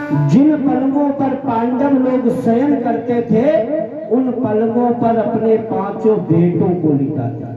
जिन पलंगों पर पांडव लोग शयन करते थे उन पलंगों पर अपने पांचों बेटों को लिटाता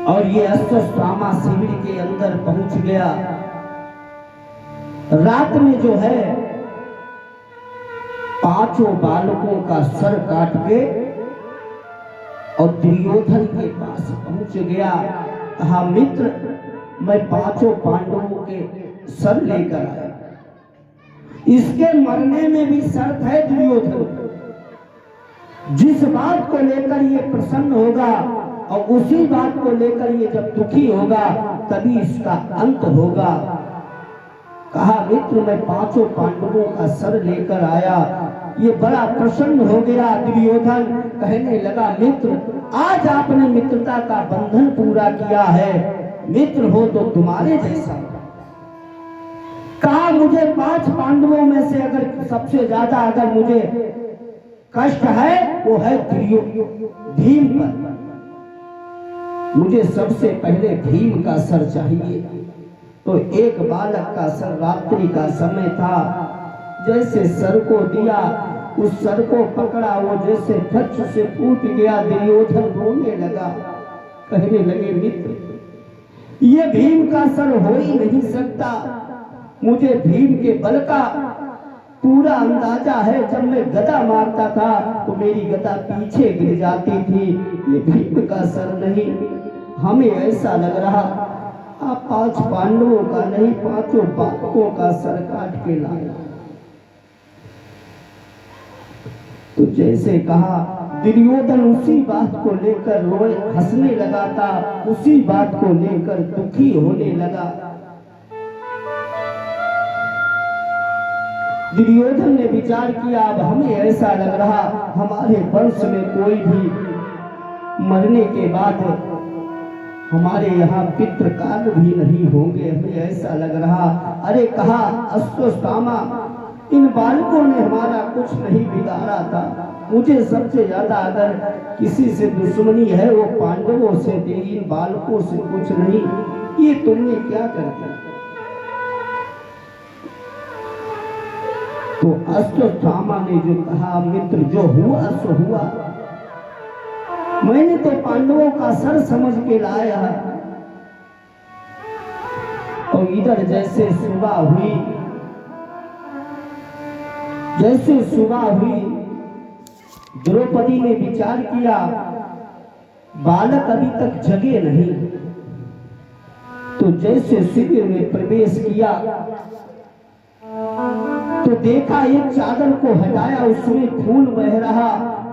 और ये अश्वत्थामा शिविर के अंदर पहुंच गया। रात में जो है पांचों बालकों का सर काट के और दुर्योधन के पास पहुंच गया। कहा मित्र मैं पांचों पांडवों के सर लेकर आया, इसके मरने में भी शर्त है दुर्योधन, जिस बात को लेकर ये प्रसन्न होगा और उसी बात को लेकर ये जब दुखी होगा तभी इसका अंत होगा। कहा मित्र मैं पांचों पांडवों का सर लेकर आया। ये बड़ा प्रसन्न हो गया दुर्योधन, कहने लगा मित्र आज आपने मित्रता का बंधन पूरा किया है, मित्र हो तो तुम्हारे जैसा। कहा मुझे 5 पांडवों में से अगर सबसे ज्यादा अगर मुझे कष्ट है वो है भीम पर, मुझे सबसे पहले भीम का सर चाहिए। तो एक बालक का सर, रात्रि का समय था, जैसे सर को दिया उस सर को पकड़ा, वो जैसे फच से फूट गया। दुर्योधन रोने लगा, कहने लगे मित्र ये भीम का सर हो ही नहीं सकता, मुझे भीम के बल का पूरा अंदाजा है। जब मैं गदा मारता था तो मेरी गदा पीछे गिर जाती थी, ये भीम का सर नहीं। हमें ऐसा लग रहा आप 5 पांडवों का नहीं 5 बालकों का सर काट के लाया। तो जैसे कहा दुर्योधन उसी बात को लेकर रोए, हंसने लगा था, उसी बात को लेकर दुखी होने लगा। दुर्योधन ने विचार किया अब हमें ऐसा लग रहा हमारे वंश में कोई भी मरने के बाद हमारे यहाँ पितृकाल भी नहीं होंगे, हमें ऐसा लग रहा। अरे कहा अश्वत्थामा इन बालकों ने हमारा कुछ नहीं बिगाड़ा था, मुझे सबसे ज्यादा अगर किसी से दुश्मनी है वो पांडवों से थी, इन बालकों से कुछ नहीं। ये तुमने क्या कर दिया? तो अश्वत्थामा ने जो कहा मित्र जो हुआ सो हुआ, मैंने तो पांडवों का सर समझ के लाया। और इधर जैसे सुबह हुई द्रौपदी ने विचार किया बालक अभी तक जगे नहीं। तो जैसे शिविर में प्रवेश किया तो देखा एक चादर को हटाया, उसमें खून बह रहा,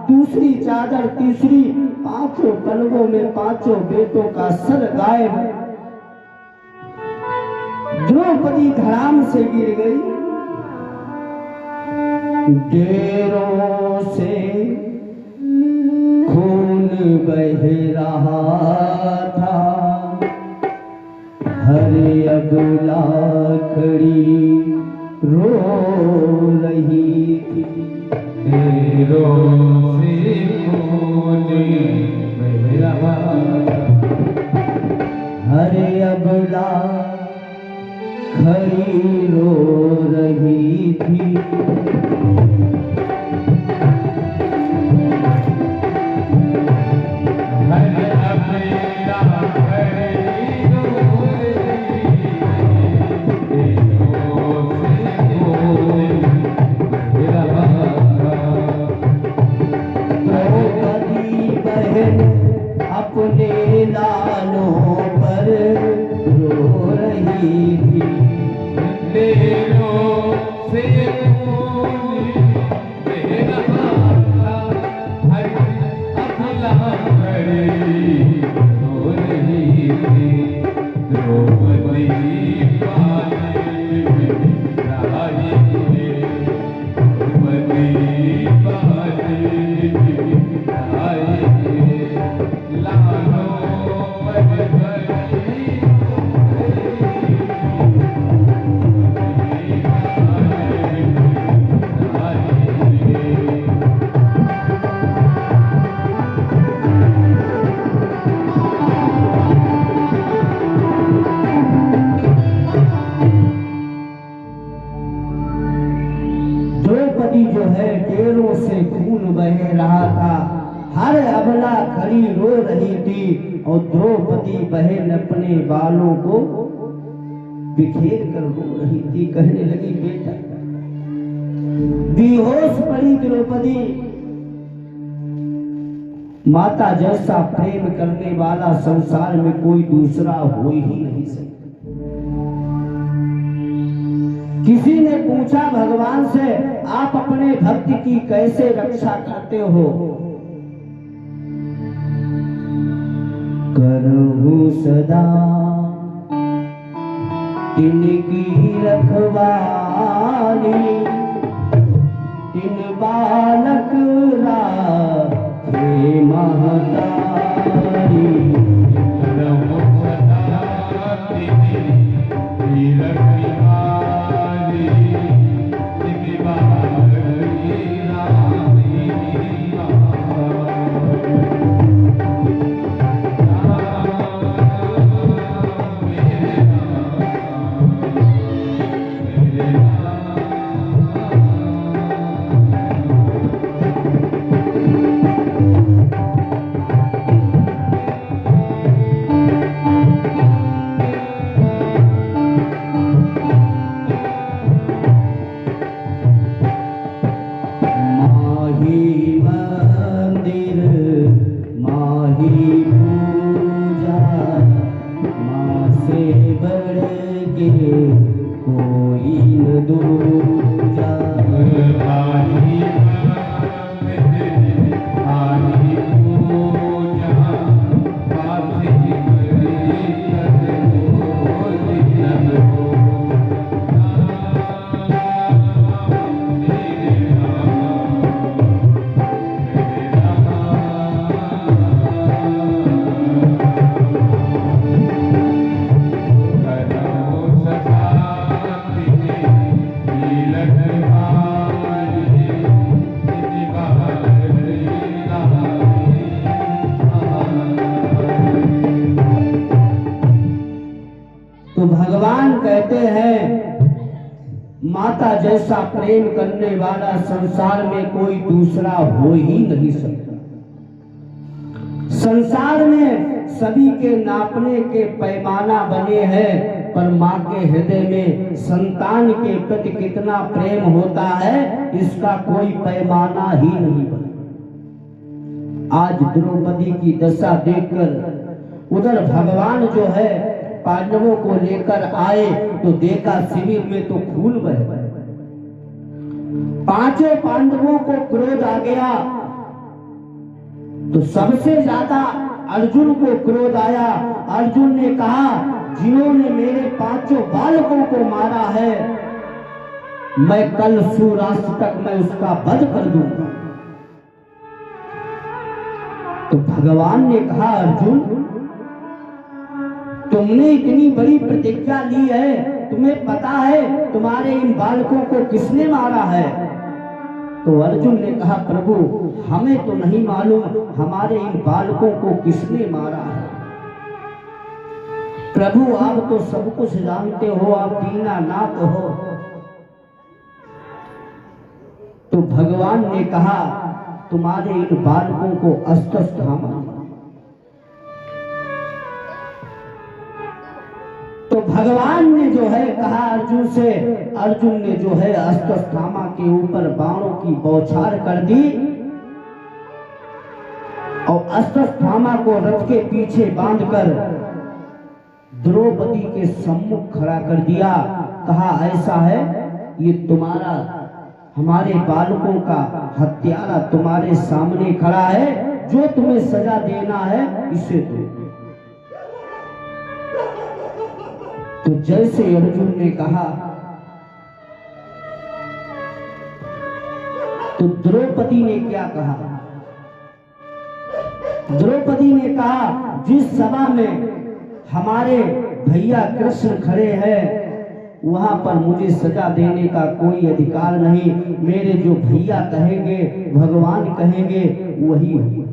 दूसरी चादर, तीसरी, 5 पलंगों में 5 बेटों का सर गायब। द्रौपदी धड़ाम से गिर गई। डेरों से खून बह रहा था, हर अबला खड़ी रो रही थी। डेरों से खून बह रहा था, हर अबला खड़ी रो रही थी। अपने लालों पर रो रही थी। डेरों से खून जो है टेरों से खून बह रहा था। हर अबला खड़ी रो रही थी और द्रौपदी बहन अपने बालों को बिखेर कर रो रही थी। कहने लगी, बेटा, बेहोश पड़ी द्रौपदी। माता जैसा प्रेम करने वाला संसार में कोई दूसरा हो ही नहीं सकता। किसी ने पूछा भगवान से, आप अपने भक्त की कैसे रक्षा करते हो? करहु सदा तिनकी रखवाली, तिन बालक राखे महतारी। तो भगवान कहते हैं, माता जैसा प्रेम करने वाला संसार में कोई दूसरा हो ही नहीं सकता। संसार में सभी के नापने के पैमाना बने हैं, पर माँ के हृदय में संतान के प्रति कितना प्रेम होता है, इसका कोई पैमाना ही नहीं बना। आज द्रौपदी की दशा देखकर उधर भगवान जो है पांडवों को लेकर आए तो देखा शिविर में तो खून बह गए। पांचों पांडवों को क्रोध आ गया तो सबसे ज्यादा अर्जुन को क्रोध आया। अर्जुन ने कहा, जिन्होंने मेरे पांचों बालकों को मारा है, मैं कल सूर्यास्त तक मैं उसका वध कर दूंगा। तो भगवान ने कहा, अर्जुन, तुमने इतनी बड़ी प्रतिज्ञा ली है, तुम्हें पता है तुम्हारे इन बालकों को किसने मारा है? तो अर्जुन ने कहा, प्रभु, हमें तो नहीं मालूम हमारे इन बालकों को किसने मारा है। प्रभु, आप तो सब कुछ जानते हो, आप दीनानाथ हो। तो भगवान ने कहा, तुम्हारे इन बालकों को अस्वस्थामा। तो भगवान ने जो है कहा अर्जुन से, अर्जुन ने जो है अस्वस्थामा के ऊपर बाणों की बौछार कर दी और अस्वस्थामा को रथ के पीछे बांधकर द्रौपदी के सम्मुख खड़ा कर दिया। कहा, ऐसा है, ये तुम्हारा हमारे बालकों का हत्यारा तुम्हारे सामने खड़ा है, जो तुम्हें सजा देना है इसे दो। तो जैसे अर्जुन ने कहा तो द्रौपदी ने क्या कहा? द्रौपदी ने कहा, जिस सभा में हमारे भैया कृष्ण खड़े हैं वहां पर मुझे सजा देने का कोई अधिकार नहीं। मेरे जो भैया कहेंगे, भगवान कहेंगे, वही होगा।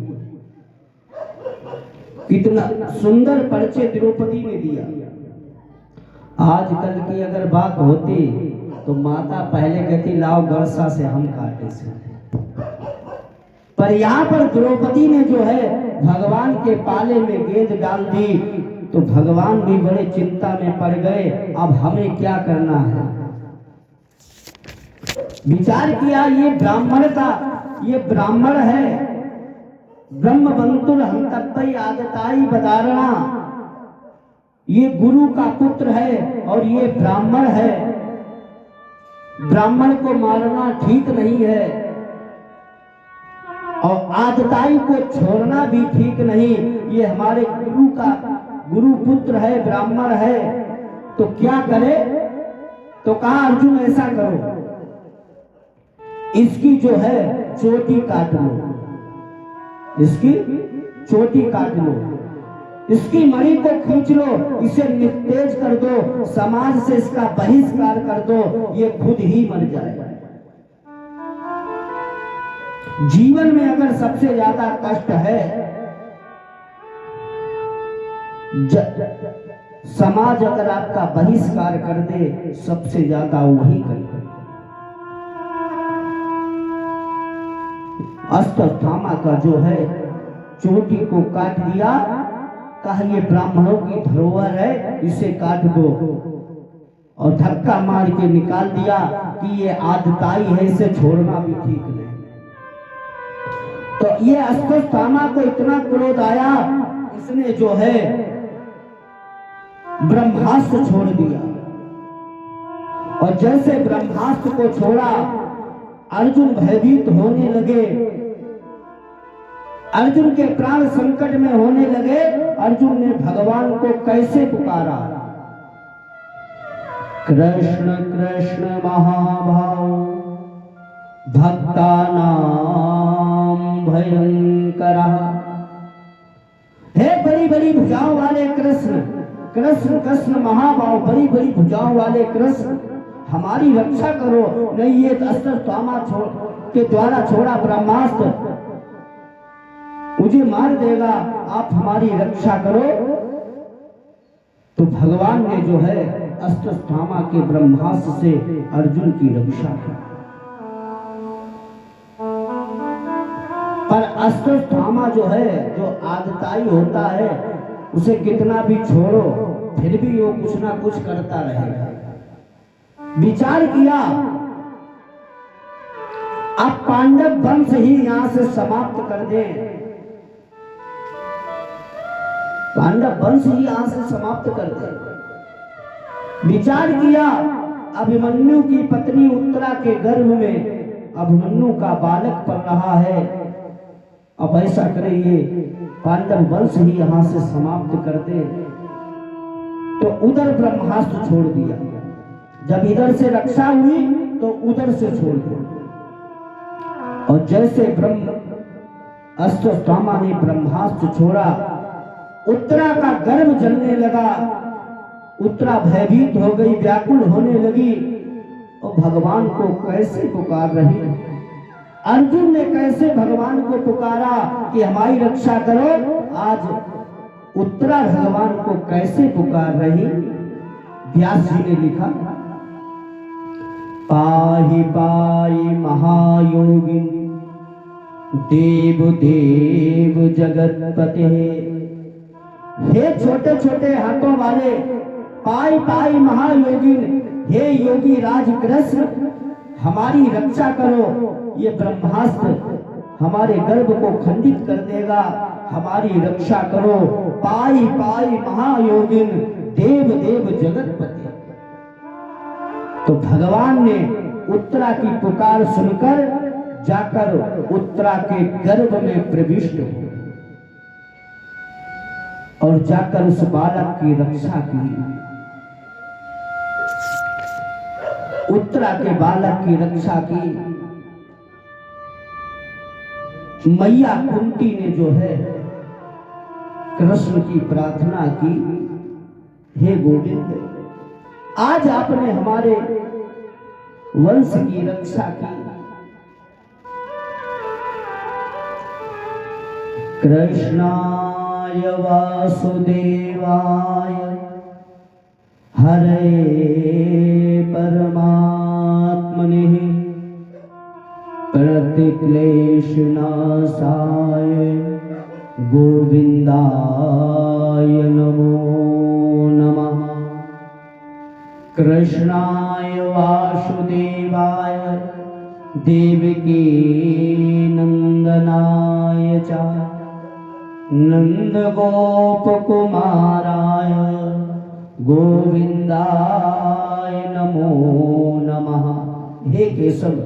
कितना सुंदर परिचय द्रौपदी ने दिया। आजकल की अगर बात होती तो माता पहले कहती लाओ बरसा से हम काटे से। पर यहाँ पर द्रौपदी ने जो है भगवान के पाले में गेंद डाल दी, तो भगवान भी बड़े चिंता में पड़ गए, अब हमें क्या करना है। विचार किया ये ब्राह्मण है, ब्रह्मबंतुर हंतव्य आदताई बदारणा, ये गुरु का पुत्र है और ये ब्राह्मण है, ब्राह्मण को मारना ठीक नहीं है और आदताई को छोड़ना भी ठीक नहीं। ये हमारे गुरु पुत्र है, ब्राह्मण है, तो क्या करे। तो कहा अर्जुन ऐसा करो, इसकी जो है चोटी काट लो, इसकी चोटी काट लो, इसकी मणि को खींच लो, इसे निस्तेज कर दो, समाज से इसका बहिष्कार कर दो, ये खुद ही मर जाएगा। जीवन में अगर सबसे ज्यादा कष्ट है, समाज अगर आपका बहिष्कार कर दे, सबसे ज्यादा वही करे। अश्वत्थामा का जो है चोटी को काट दिया, कहा ये ब्राह्मणों की धरोहर है, इसे काट दो, और धक्का मार के निकाल दिया कि ये आदताई है, इसे छोड़ना भी ठीक नहीं। तो ये अश्वत्थामा को इतना क्रोध आया, इसने जो है ब्रह्मास्त्र छोड़ दिया, और जैसे ब्रह्मास्त्र को छोड़ा अर्जुन भयभीत होने लगे, अर्जुन के प्राण संकट में होने लगे। अर्जुन ने भगवान को कैसे पुकारा, कृष्ण कृष्ण महाभाव भक्तानां भयंकरा, हे बड़ी बड़ी भुजाओं वाले कृष्ण, कृष्ण कृष्ण महाभाव, बड़ी बड़ी भुजाओं वाले कृष्ण, हमारी रक्षा करो, नहीं ये अश्वत्थामा के द्वारा छोड़ा ब्रह्मास्त्र मुझे मार देगा, आप हमारी रक्षा करो। तो भगवान ने जो है अश्वत्थामा के ब्रह्मास्त्र से अर्जुन की रक्षा की। पर अश्वत्थामा जो है, जो आदताई होता है, उसे कितना भी छोड़ो फिर भी वो कुछ ना कुछ करता रहेगा। विचार किया अब पांडव वंश ही यहां से समाप्त कर दें, पांडव वंश ही यहां से समाप्त कर दे। विचार किया अभिमन्यु की पत्नी उत्तरा के गर्भ में अभिमन्यु का बालक पल रहा है, अब ऐसा करे ये पांडव वंश ही यहां से समाप्त कर दे। तो उधर ब्रह्मास्त्र छोड़ दिया, जब इधर से रक्षा हुई तो उधर से छोड़ दिया, और जैसे अश्वत्थामा ने ब्रह्मास्त्र छोड़ा, उत्तरा का गर्भ जलने लगा, उत्तरा भयभीत हो गई, व्याकुल होने लगी, और भगवान को कैसे पुकार रही। अर्जुन ने कैसे भगवान को पुकारा कि हमारी रक्षा करो, आज उत्तरा भगवान को कैसे पुकार रही। व्यास जी ने लिखा, पाहि पाहि महायोगिन देव देव जगतपते, हे छोटे छोटे हाथों वाले, पाई पाई महायोगिन, हे योगी राज कृष्ण, हमारी रक्षा करो, ये ब्रह्मास्त्र हमारे गर्भ को खंडित कर देगा, हमारी रक्षा करो। पाई पाई महायोगिन देव देव जगतपति। तो भगवान ने उत्तरा की पुकार सुनकर जाकर उत्तरा के गर्भ में प्रविष्ट हुए और जाकर उस बालक की रक्षा की। उत्तरा के बालक की रक्षा की। मैया कुंती ने जो है कृष्ण की प्रार्थना की, हे गोविंद, आज आपने हमारे वंश की रक्षा की। कृष्णाय वासुदेवाय हरे परमात्मने हरति क्लेश नाशाय गोविंदाय नमो नमः। कृष्णाय वासुदेवाय देवकी नंदनाय च नंदगोपकुमाराय गोविंदाय नमो नमः। हे केशव,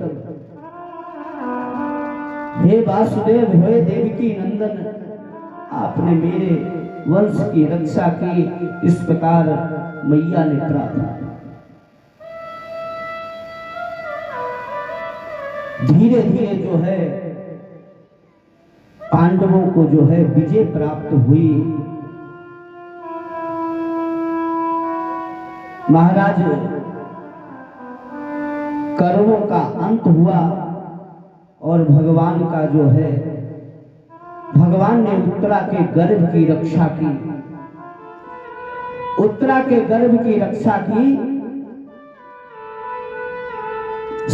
हे वासुदेव, हे देवकी नंदन, आपने मेरे वंश की रक्षा की। इस प्रकार मैया ने प्रार्थना। धीरे धीरे जो है पांडवों को जो है विजय प्राप्त हुई। महाराज कौरवों का अंत हुआ और भगवान का जो है, भगवान ने उत्तरा के गर्भ की रक्षा की। उत्तरा के गर्भ की रक्षा की।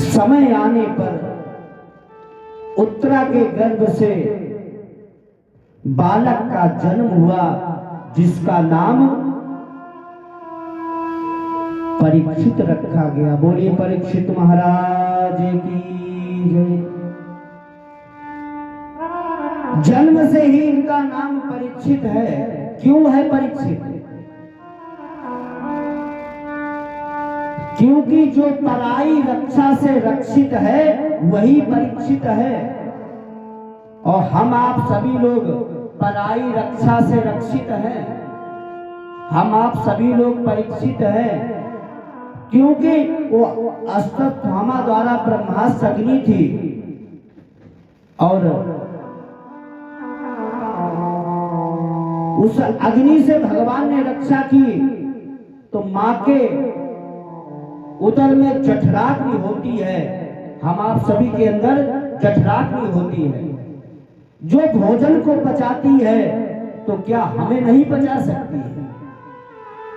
समय आने पर उत्तरा के गर्भ से बालक का जन्म हुआ, जिसका नाम परीक्षित रखा गया। बोलिए परीक्षित महाराज की जय। जन्म से ही इनका नाम परीक्षित है। क्यों है परीक्षित? क्योंकि जो पराई रक्षा से रक्षित है वही परीक्षित है। और हम आप सभी लोग पराई रक्षा से रक्षित हैं। हम आप सभी लोग परीक्षित हैं, क्योंकि वो अश्वत्थामा द्वारा ब्रह्मास्त्र अग्नि थी और उस अग्नि से भगवान ने रक्षा की। तो मां के उदर में जठराग्नि होती है, हम आप सभी के अंदर जठराग्नि होती है, जो भोजन को पचाती है। तो क्या हमें नहीं पचा सकती है?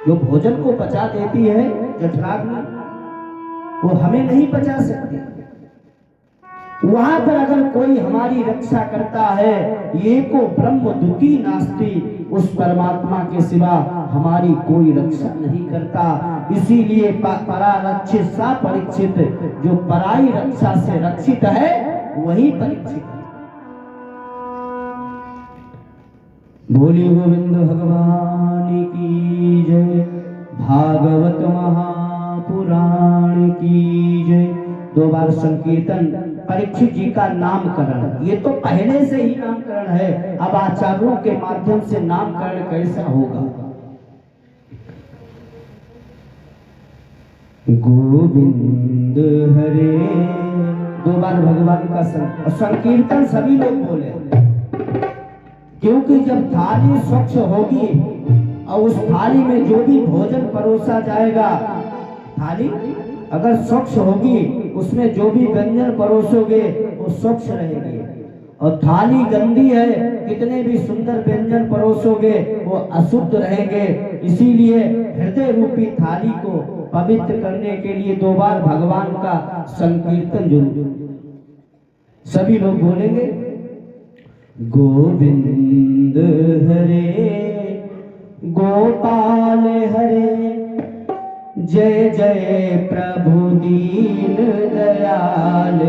जो भोजन को पचा देती है जठराग्नि, वो हमें नहीं पचा सकती। वहां पर अगर कोई हमारी रक्षा करता है, ये को ब्रह्म द्वितीय नास्ति, उस परमात्मा के सिवा हमारी कोई रक्षा नहीं करता। इसीलिए परारक्षित सा परीक्षित, जो पराई रक्षा से रक्षित है वही परीक्षित है। बोली गोविंद भगवान की जय। भागवत महापुराण की जय। 2 बार संकीर्तन। परीक्षित जी का नामकरण, ये तो पहले से ही नामकरण है, अब आचार्यों के माध्यम से नामकरण कैसा होगा? गोविंद हरे। 2 बार भगवान का संकीर्तन सभी लोग बोले, क्योंकि जब थाली स्वच्छ होगी और उस थाली में जो भी भोजन परोसा जाएगा, थाली अगर स्वच्छ होगी, उसमें जो भी व्यंजन परोसोगे वो स्वच्छ रहेगी। और थाली गंदी है, कितने भी सुंदर व्यंजन परोसोगे वो अशुद्ध रहेंगे। इसीलिए हृदय रूपी थाली को पवित्र करने के लिए 2 बार भगवान का संकीर्तन जरूर। सभी लोग बोलेंगे गोविंद हरे गोपाल हरे, जय जय प्रभु दीन दयाल